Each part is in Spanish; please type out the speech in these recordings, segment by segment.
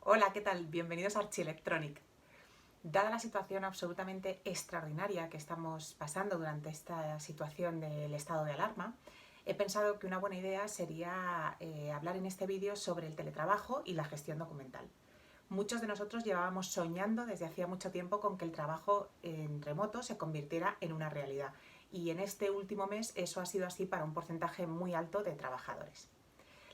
Hola, ¿qué tal? Bienvenidos a Archielectronic. Dada la situación absolutamente extraordinaria que estamos pasando durante esta situación del estado de alarma, he pensado que una buena idea sería hablar en este vídeo sobre el teletrabajo y la gestión documental. Muchos de nosotros llevábamos soñando desde hacía mucho tiempo con que el trabajo en remoto se convirtiera en una realidad, y en este último mes eso ha sido así para un porcentaje muy alto de trabajadores.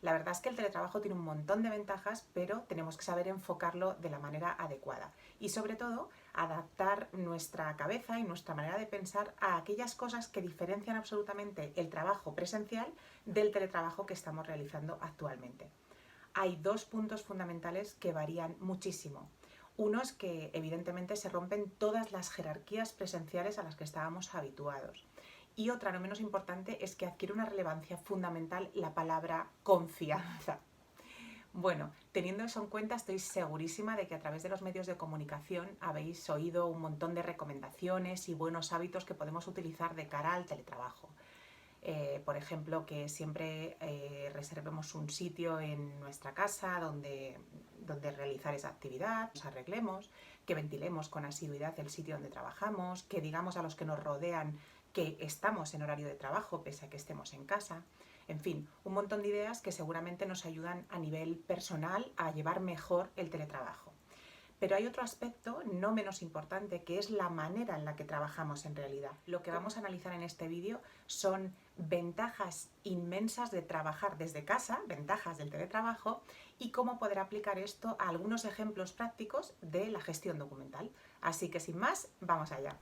La verdad es que el teletrabajo tiene un montón de ventajas, pero tenemos que saber enfocarlo de la manera adecuada y, sobre todo, adaptar nuestra cabeza y nuestra manera de pensar a aquellas cosas que diferencian absolutamente el trabajo presencial del teletrabajo que estamos realizando actualmente. Hay dos puntos fundamentales que varían muchísimo. Uno es que evidentemente se rompen todas las jerarquías presenciales a las que estábamos habituados. Y otra, no menos importante, es que adquiere una relevancia fundamental la palabra confianza. Bueno, teniendo eso en cuenta, estoy segurísima de que a través de los medios de comunicación habéis oído un montón de recomendaciones y buenos hábitos que podemos utilizar de cara al teletrabajo. Por ejemplo, que siempre reservemos un sitio en nuestra casa donde realizar esa actividad, nos arreglemos, que ventilemos con asiduidad el sitio donde trabajamos, que digamos a los que nos rodean que estamos en horario de trabajo pese a que estemos en casa. En fin, un montón de ideas que seguramente nos ayudan a nivel personal a llevar mejor el teletrabajo. Pero hay otro aspecto no menos importante, que es la manera en la que trabajamos en realidad. Lo que vamos a analizar en este vídeo son ventajas inmensas de trabajar desde casa, ventajas del teletrabajo, y cómo poder aplicar esto a algunos ejemplos prácticos de la gestión documental. Así que sin más, vamos allá.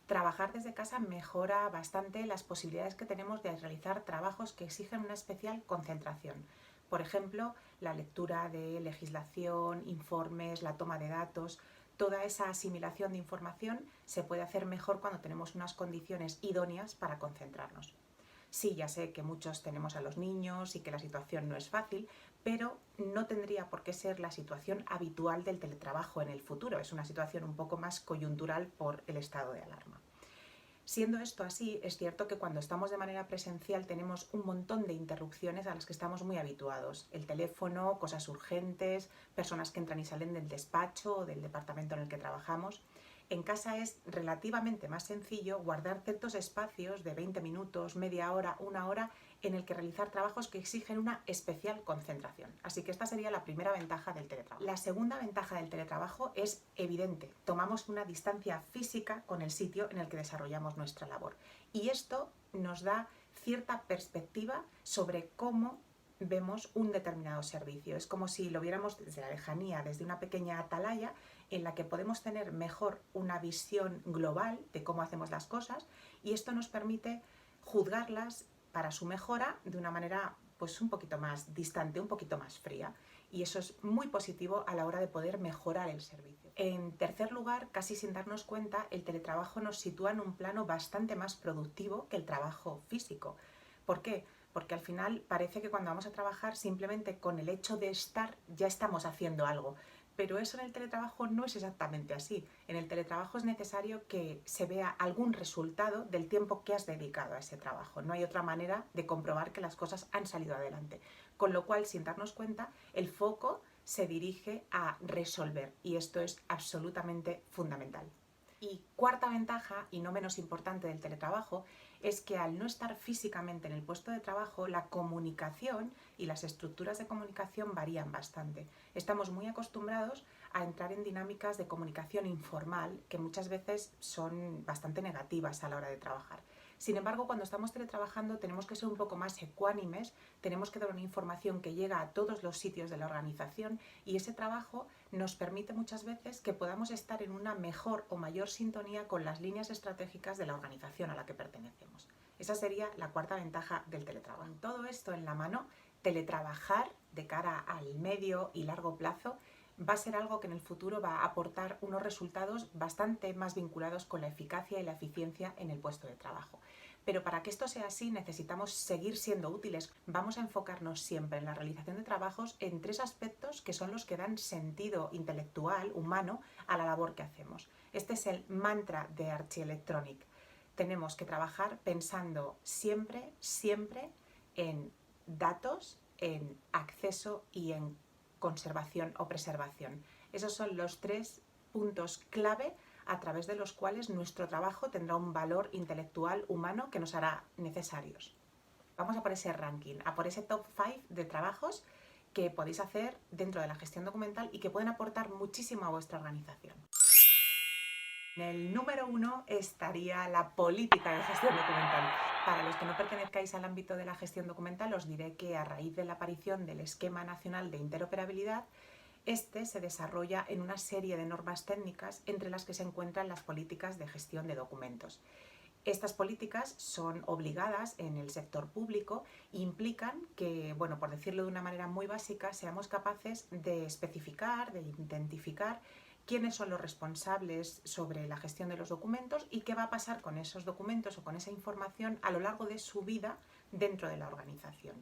Trabajar desde casa mejora bastante las posibilidades que tenemos de realizar trabajos que exigen una especial concentración. Por ejemplo, la lectura de legislación, informes, la toma de datos. Toda esa asimilación de información se puede hacer mejor cuando tenemos unas condiciones idóneas para concentrarnos. Sí, ya sé que muchos tenemos a los niños y que la situación no es fácil, pero no tendría por qué ser la situación habitual del teletrabajo en el futuro. Es una situación un poco más coyuntural por el estado de alarma. Siendo esto así, es cierto que cuando estamos de manera presencial tenemos un montón de interrupciones a las que estamos muy habituados. El teléfono, cosas urgentes, personas que entran y salen del despacho o del departamento en el que trabajamos. En casa es relativamente más sencillo guardar ciertos espacios de 20 minutos, media hora, una hora, en el que realizar trabajos que exigen una especial concentración. Así que esta sería la primera ventaja del teletrabajo. La segunda ventaja del teletrabajo es evidente. Tomamos una distancia física con el sitio en el que desarrollamos nuestra labor. Y esto nos da cierta perspectiva sobre cómo vemos un determinado servicio. Es como si lo viéramos desde la lejanía, desde una pequeña atalaya en la que podemos tener mejor una visión global de cómo hacemos las cosas, y esto nos permite juzgarlas para su mejora de una manera pues un poquito más distante, un poquito más fría, y eso es muy positivo a la hora de poder mejorar el servicio. En tercer lugar, casi sin darnos cuenta, el teletrabajo nos sitúa en un plano bastante más productivo que el trabajo físico. ¿Por qué? Porque al final parece que cuando vamos a trabajar simplemente con el hecho de estar ya estamos haciendo algo. Pero eso en el teletrabajo no es exactamente así. En el teletrabajo es necesario que se vea algún resultado del tiempo que has dedicado a ese trabajo. No hay otra manera de comprobar que las cosas han salido adelante. Con lo cual, sin darnos cuenta, el foco se dirige a resolver, y esto es absolutamente fundamental. Y cuarta ventaja, y no menos importante, del teletrabajo, es que al no estar físicamente en el puesto de trabajo, la comunicación y las estructuras de comunicación varían bastante. Estamos muy acostumbrados a entrar en dinámicas de comunicación informal que muchas veces son bastante negativas a la hora de trabajar. Sin embargo, cuando estamos teletrabajando tenemos que ser un poco más ecuánimes, tenemos que dar una información que llega a todos los sitios de la organización, y ese trabajo nos permite muchas veces que podamos estar en una mejor o mayor sintonía con las líneas estratégicas de la organización a la que pertenecemos. Esa sería la cuarta ventaja del teletrabajo. Con todo esto en la mano, teletrabajar de cara al medio y largo plazo va a ser algo que en el futuro va a aportar unos resultados bastante más vinculados con la eficacia y la eficiencia en el puesto de trabajo. Pero para que esto sea así necesitamos seguir siendo útiles. Vamos a enfocarnos siempre en la realización de trabajos en tres aspectos que son los que dan sentido intelectual, humano, a la labor que hacemos. Este es el mantra de Archielectronic. Tenemos que trabajar pensando siempre en datos, en acceso y en conservación o preservación. Esos son los 3 puntos clave a través de los cuales nuestro trabajo tendrá un valor intelectual humano que nos hará necesarios. Vamos a por ese ranking, a por ese top 5 de trabajos que podéis hacer dentro de la gestión documental y que pueden aportar muchísimo a vuestra organización. En el número 1 estaría la política de gestión documental. Para los que no pertenezcáis al ámbito de la gestión documental, os diré que a raíz de la aparición del Esquema Nacional de Interoperabilidad, este se desarrolla en una serie de normas técnicas entre las que se encuentran las políticas de gestión de documentos. Estas políticas son obligadas en el sector público e implican que, bueno, por decirlo de una manera muy básica, seamos capaces de especificar, de identificar quiénes son los responsables sobre la gestión de los documentos y qué va a pasar con esos documentos o con esa información a lo largo de su vida dentro de la organización.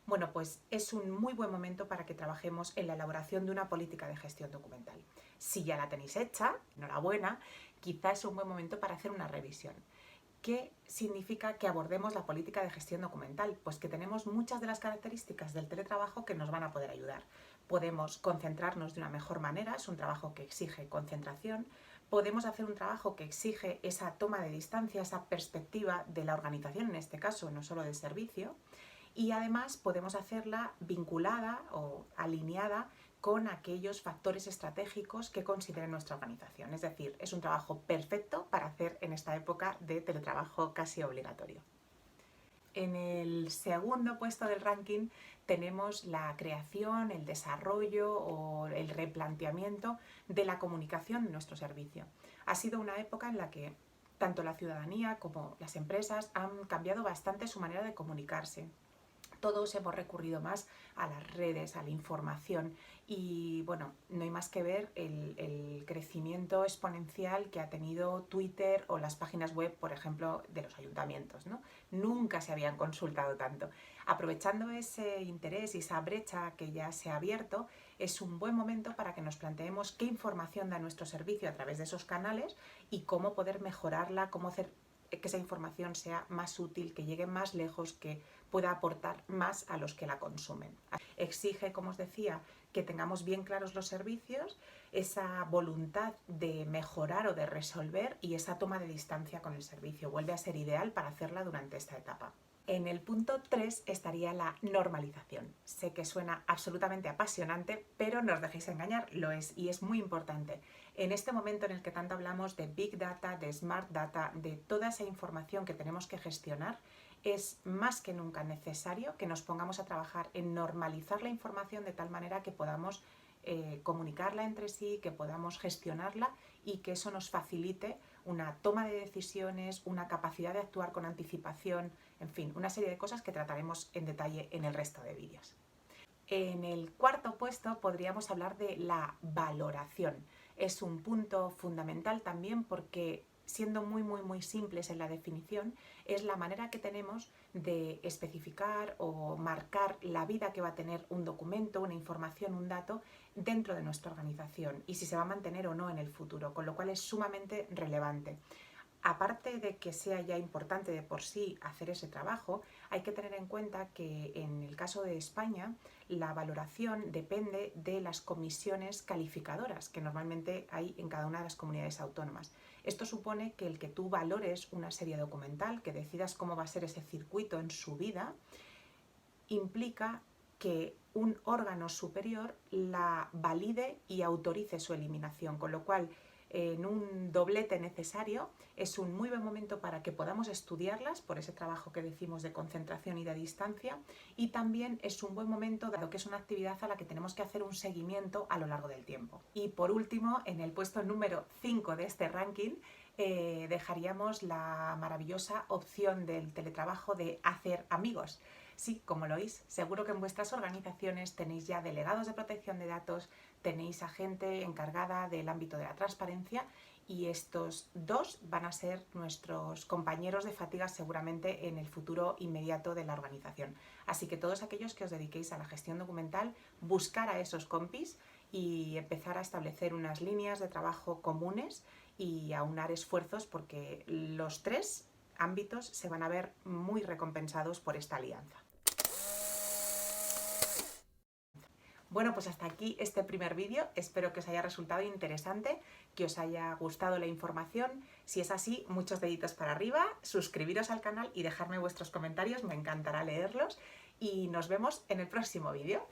Bueno, pues es un muy buen momento para que trabajemos en la elaboración de una política de gestión documental. Si ya la tenéis hecha, enhorabuena, quizás es un buen momento para hacer una revisión. ¿Qué significa que abordemos la política de gestión documental? Pues que tenemos muchas de las características del teletrabajo que nos van a poder ayudar. Podemos concentrarnos de una mejor manera, es un trabajo que exige concentración. Podemos hacer un trabajo que exige esa toma de distancia, esa perspectiva de la organización, en este caso, no solo del servicio. Y además podemos hacerla vinculada o alineada con aquellos factores estratégicos que considere nuestra organización. Es decir, es un trabajo perfecto para hacer en esta época de teletrabajo casi obligatorio. En el segundo puesto del ranking tenemos la creación, el desarrollo o el replanteamiento de la comunicación de nuestro servicio. Ha sido una época en la que tanto la ciudadanía como las empresas han cambiado bastante su manera de comunicarse. Todos hemos recurrido más a las redes, a la información y bueno, no hay más que ver el crecimiento exponencial que ha tenido Twitter o las páginas web, por ejemplo, de los ayuntamientos, ¿no? Nunca se habían consultado tanto. Aprovechando ese interés y esa brecha que ya se ha abierto, es un buen momento para que nos planteemos qué información da nuestro servicio a través de esos canales y cómo poder mejorarla, cómo hacer que esa información sea más útil, que llegue más lejos, que pueda aportar más a los que la consumen. Exige, como os decía, que tengamos bien claros los servicios, esa voluntad de mejorar o de resolver y esa toma de distancia con el servicio. Vuelve a ser ideal para hacerla durante esta etapa. En el punto 3 estaría la normalización. Sé que suena absolutamente apasionante, pero no os dejéis engañar, lo es y es muy importante. En este momento en el que tanto hablamos de Big Data, de Smart Data, de toda esa información que tenemos que gestionar, es más que nunca necesario que nos pongamos a trabajar en normalizar la información de tal manera que podamos comunicarla entre sí, que podamos gestionarla y que eso nos facilite una toma de decisiones, una capacidad de actuar con anticipación, en fin, una serie de cosas que trataremos en detalle en el resto de vídeos. En el cuarto puesto podríamos hablar de la valoración. Es un punto fundamental también porque, siendo muy simples en la definición, es la manera que tenemos de especificar o marcar la vida que va a tener un documento, una información, un dato dentro de nuestra organización y si se va a mantener o no en el futuro, con lo cual es sumamente relevante. Aparte de que sea ya importante de por sí hacer ese trabajo, hay que tener en cuenta que en el caso de España la valoración depende de las comisiones calificadoras que normalmente hay en cada una de las comunidades autónomas. Esto supone que el que tú valores una serie documental, que decidas cómo va a ser ese circuito en su vida, implica que un órgano superior la valide y autorice su eliminación, con lo cual en un doblete necesario es un muy buen momento para que podamos estudiarlas por ese trabajo que decimos de concentración y de distancia, y también es un buen momento dado que es una actividad a la que tenemos que hacer un seguimiento a lo largo del tiempo. Y por último, en el puesto número 5 de este ranking dejaríamos la maravillosa opción del teletrabajo de hacer amigos. Sí, como lo oís, seguro que en vuestras organizaciones tenéis ya delegados de protección de datos, tenéis a gente encargada del ámbito de la transparencia y estos dos van a ser nuestros compañeros de fatiga seguramente en el futuro inmediato de la organización. Así que todos aquellos que os dediquéis a la gestión documental, buscar a esos compis y empezar a establecer unas líneas de trabajo comunes y aunar esfuerzos porque los 3 ámbitos se van a ver muy recompensados por esta alianza. Bueno, pues hasta aquí este primer vídeo. Espero que os haya resultado interesante, que os haya gustado la información. Si es así, muchos deditos para arriba, suscribiros al canal y dejarme vuestros comentarios, me encantará leerlos. Y nos vemos en el próximo vídeo.